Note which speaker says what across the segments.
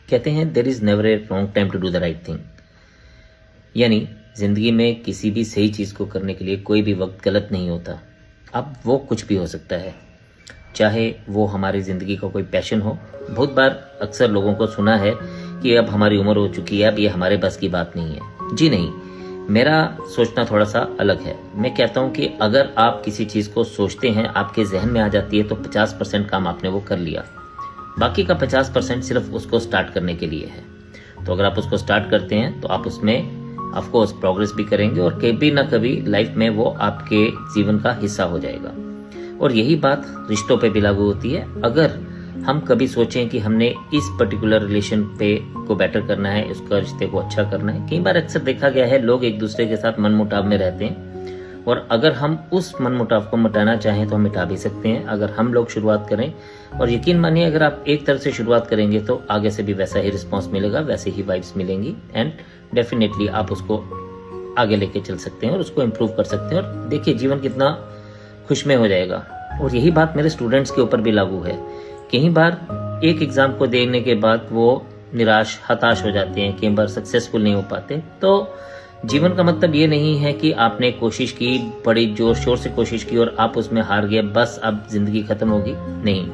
Speaker 1: कहते हैं there is never a wrong time to do the right thing, यानी ज़िंदगी में किसी भी सही चीज़ को करने के लिए कोई भी वक्त गलत नहीं होता। अब वो कुछ भी हो सकता है, चाहे वो हमारी ज़िंदगी का कोई पैशन हो। बहुत बार अक्सर लोगों को सुना है कि अब हमारी उम्र हो चुकी है, अब ये हमारे बस की बात नहीं है। जी नहीं, मेरा सोचना थोड़ा सा अलग है। मैं कहता हूँ कि अगर आप किसी चीज़ को सोचते हैं, आपके जहन में आ जाती है, तो 50% काम आपने वो कर लिया, बाकी का 50% सिर्फ उसको स्टार्ट करने के लिए है। तो अगर आप उसको स्टार्ट करते हैं तो आप उसमें ऑफकोर्स प्रोग्रेस भी करेंगे और कभी ना कभी लाइफ में वो आपके जीवन का हिस्सा हो जाएगा। और यही बात रिश्तों पे भी लागू होती है। अगर हम कभी सोचें कि हमने इस पर्टिकुलर रिलेशन पे को बेटर करना है, उसका रिश्ते को अच्छा करना है, कई बार अक्सर देखा गया है लोग एक दूसरे के साथ मनमुटाव में रहते हैं, और अगर हम उस मनमुटाव को मिटाना चाहें तो हम मिटा भी सकते हैं अगर हम लोग शुरुआत करें। और यकीन मानिए, अगर आप एक तरफ से शुरुआत करेंगे तो आगे से भी वैसा ही रिस्पॉन्स मिलेगा, वैसे ही वाइब्स मिलेंगी, एंड डेफिनेटली आप उसको आगे लेके चल सकते हैं और उसको इम्प्रूव कर सकते हैं। और देखिए जीवन कितना खुशमय हो जाएगा। और यही बात मेरे स्टूडेंट्स के ऊपर भी लागू है। कई बार एक एग्जाम को देने के बाद वो निराश हताश हो जाते हैं, कई बार सक्सेसफुल नहीं हो पाते। तो जीवन का मतलब ये नहीं है कि आपने कोशिश की, बड़ी जोर शोर से कोशिश की और आप उसमें हार गए, बस अब जिंदगी खत्म होगी, नहीं।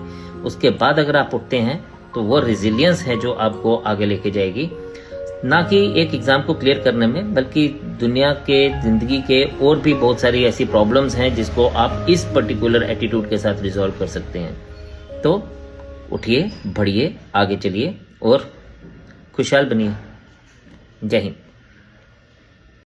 Speaker 1: उसके बाद अगर आप उठते हैं तो वो रेजिलियंस है जो आपको आगे लेके जाएगी, ना कि एक एग्जाम को क्लियर करने में, बल्कि दुनिया के जिंदगी के और भी बहुत सारी ऐसी प्रॉब्लम्स हैं जिसको आप इस पर्टिकुलर एटीट्यूड के साथ रिजॉल्व कर सकते हैं। तो उठिए, बढ़िए, आगे चलिए और खुशहाल बनिए। जय हिंद।